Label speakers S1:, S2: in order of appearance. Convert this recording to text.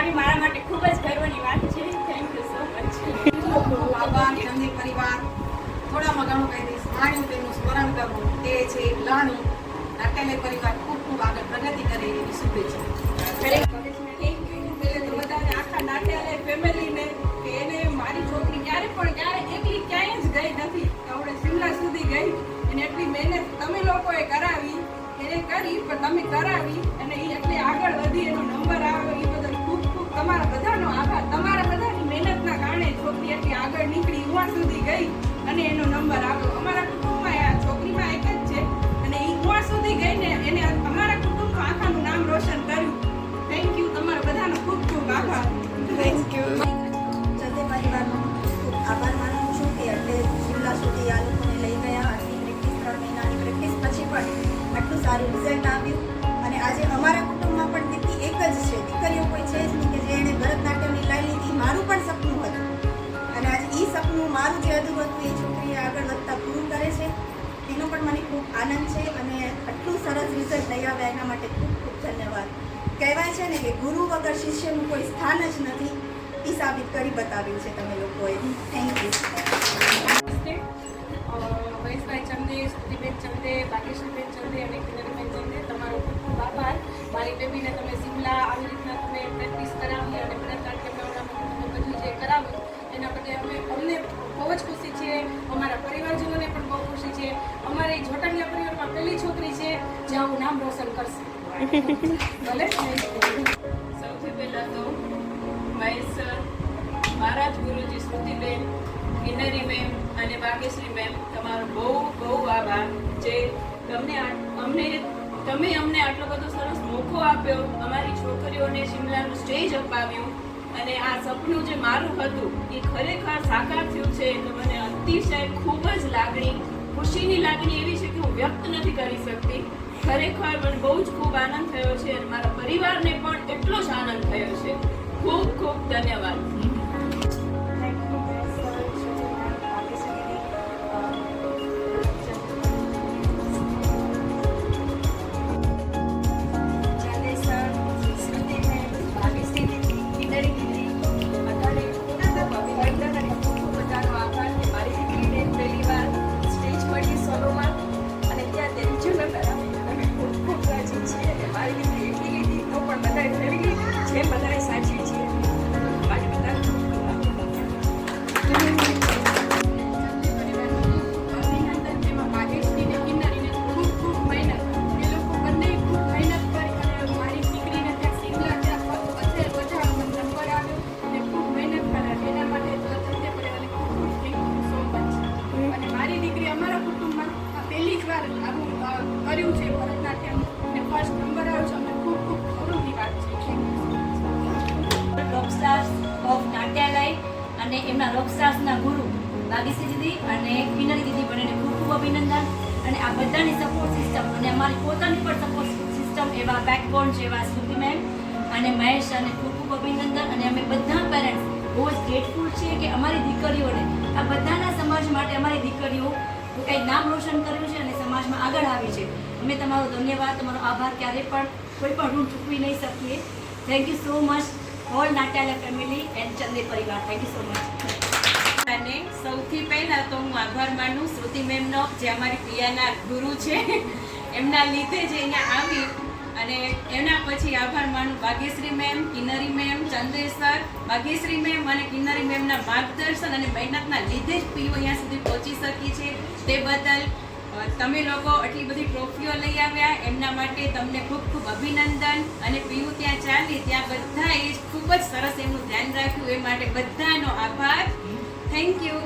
S1: બી મારા માટે ખૂબ જ ગર્વની વાત છે. Thank you so much.
S2: આભાર ચંદી પરિવાર. થોડામાં ઘણું કહી દઈશ. માણ્યું તેનું સ્મરણ કરવું તે છે લાણી. નાટ્યાલય પરિવાર ખૂબ ખૂબ આગળ પ્રગતિ કરે એવી શુભેચ્છા.
S1: આખા નાટ્યાલય ફેમિલીને કે એને મારી છોકરી ક્યારે એકલી ક્યાંય જ ગઈ નથી. આપણે શિમલા સુધી ગઈ અને એટલી મહેનત તમે લોકોએ કરાવી, એને કરી પણ તમે કરાવી અને એ એટલી આગળ વધી, એનો નંબર આવ્યો, એ બદલ ખૂબ ખૂબ તમારા બધાનો આભાર. તમારા બધાની મહેનતના કારણે છોકરી એટલી આગળ નીકળી, યુવા સુધી ગઈ અને એનો નંબર આવ્યો. અમારા કુટુંબમાં આ છોકરીમાં એક જ છે અને એ યુવા સુધી ગઈ ને એને અમારા કુટુંબનું આખાનું નામ રોશન કર્યું. Thank you. તમારા બધાનો ખૂબ ખૂબ આભાર.
S3: Thank you. ચંદે પરિવારનો ખૂબ આભાર માનું છું કે એટલે શિમલા સુધી આ લોકોને લઈ ગયા. આટલી પ્રેક્ટિસ 3 મહિનાની પ્રેક્ટિસ પછી પણ આટલું સારું રિઝલ્ટ આવ્યું. અને આજે અમારા કુટુંબમાં પણ દીકરી એક જ છે, દીકરીઓ કોઈ છે જ નહીં કે જે એણે ભરતનાટ્યમની લઈ લીધી. મારું પણ સપનું હતું અને આજે એ સપનું મારું જે અધૂરું હતું એ છોકરીએ આગળ વધતા પૂરું કરે છે. એનો પણ મને ખૂબ આનંદ છે અને આટલું સરસ રિઝલ્ટ લઈ આવ્યા એના માટે ખૂબ ખૂબ ધન્યવાદ. કહેવાય છે ને કે ગુરુ વગર શિષ્યનું કોઈ સ્થાન જ નથી, એ સાબિત કરી બતાવ્યું છે તમે લોકોએ. Thank you.
S1: મહેશભાઈ ચંદે, સ્તુતિબેન ચંદે, ભાગ્યશ્રીબેન ચંદે અને કિન્નરીબેન ચંદે, તમારો ખૂબ ખૂબ આભાર. મારી બેબીને તમે શિમલા આવી રીતના તમે પ્રેક્ટિસ કરાવી અને ભરતનાટ્યમમાં તમે બધું જે કરાવ્યું એના બદલે અમને બહુ જ ખુશી છે. અમારા પરિવારજનોને પણ બહુ ખુશી છે. અમારી જોટાણીયા પરિવારમાં પહેલી છોકરી છે જે આવું નામ રોશન કરશે. ભલે.
S4: સૌથી પહેલાં તો મહેશ સર, મારા જ ગુરુજી શ્રુતિબેન, કિન્નરી મેમ અને ભાગ્યશ્રી મેમ, તમારો બહુ બહુ આભાર જે તમે અમને આટલો બધો સરસ મોકો આપ્યો, અમારી છોકરીઓને શિમલાનું સ્ટેજ અપાવ્યું અને આ સપનું જે મારું હતું એ ખરેખર સાકાર થયું છે. તો મને અતિશય ખૂબ જ લાગણી, ખુશીની લાગણી એવી છે કે હું વ્યક્ત નથી કરી શકતી. ખરેખર મને બહુ જ ખૂબ આનંદ થયો છે અને મારા પરિવારને પણ એટલો જ આનંદ થયો છે. ખૂબ ખૂબ ધન્યવાદ.
S1: કર્યું છે ભરતનાટ્યમ ને ફર્સ્ટ નંબર આવ્યો છે. અમને ખૂબ ખૂબ ગૌરવની વાત છે.
S5: રોકસ્ટાર્સ ઓફ નાટ્યાલય અને એમના રોકસ્ટાર્સના ગુરુ ભાગ્યશ્રી દીદી અને કિન્નરી દીદી બંનેને ખૂબ ખૂબ અભિનંદન. અને આ બધાની સપોર્ટ સિસ્ટમ અને અમારી પોતાની પણ સપોર્ટ સિસ્ટમ એવા બેકબોન છે એવા શ્રુતિ મેમ અને મહેશ અને ખૂબ ખૂબ અભિનંદન. અને અમે બધા પેરેન્ટ્સ બહુ જ ગ્રેટફુલ છીએ કે અમારી દીકરીઓને આ બધાના સમાજ માટે અમારી દીકરીઓ કંઈક નામ રોશન કર્યું છે અને સમાજમાં આગળ આવી છે. અમે તમારો ધન્યવાદ, તમારો આભાર ક્યારેય પણ કોઈ પણ ઋણ ચૂકવી નહીં શકીએ. Thank you so much whole Natyalaya family and Chande પરિવાર. Thank you so much.
S4: અને સૌથી પહેલાં તો હું આભાર માનું શ્રુતિ મેમનો, જે અમારી પિયાના ગુરુ છે. એમના લીધે જ અહીંયા આવી. અને એના પછી આભાર માનું Bhagyashree ma'am, Kinnari ma'am, Chandresh sir, Bhagyashree ma'am અને કિન્નરી મેમના માર્ગદર્શન અને મહેનતના લીધે જ પીઓ અહીંયા સુધી પહોંચી શકી છે. તે બદલ તમે લોકો આટલી બધી ટ્રોફીઓ લઈ આવ્યા એમના માટે તમને ખૂબ ખૂબ અભિનંદન. અને પીયુ ત્યાં ચાલી ત્યાં બધાએ ખૂબ જ સરસ એમનું ધ્યાન રાખ્યું, એ માટે બધાનો આભાર. Thank you.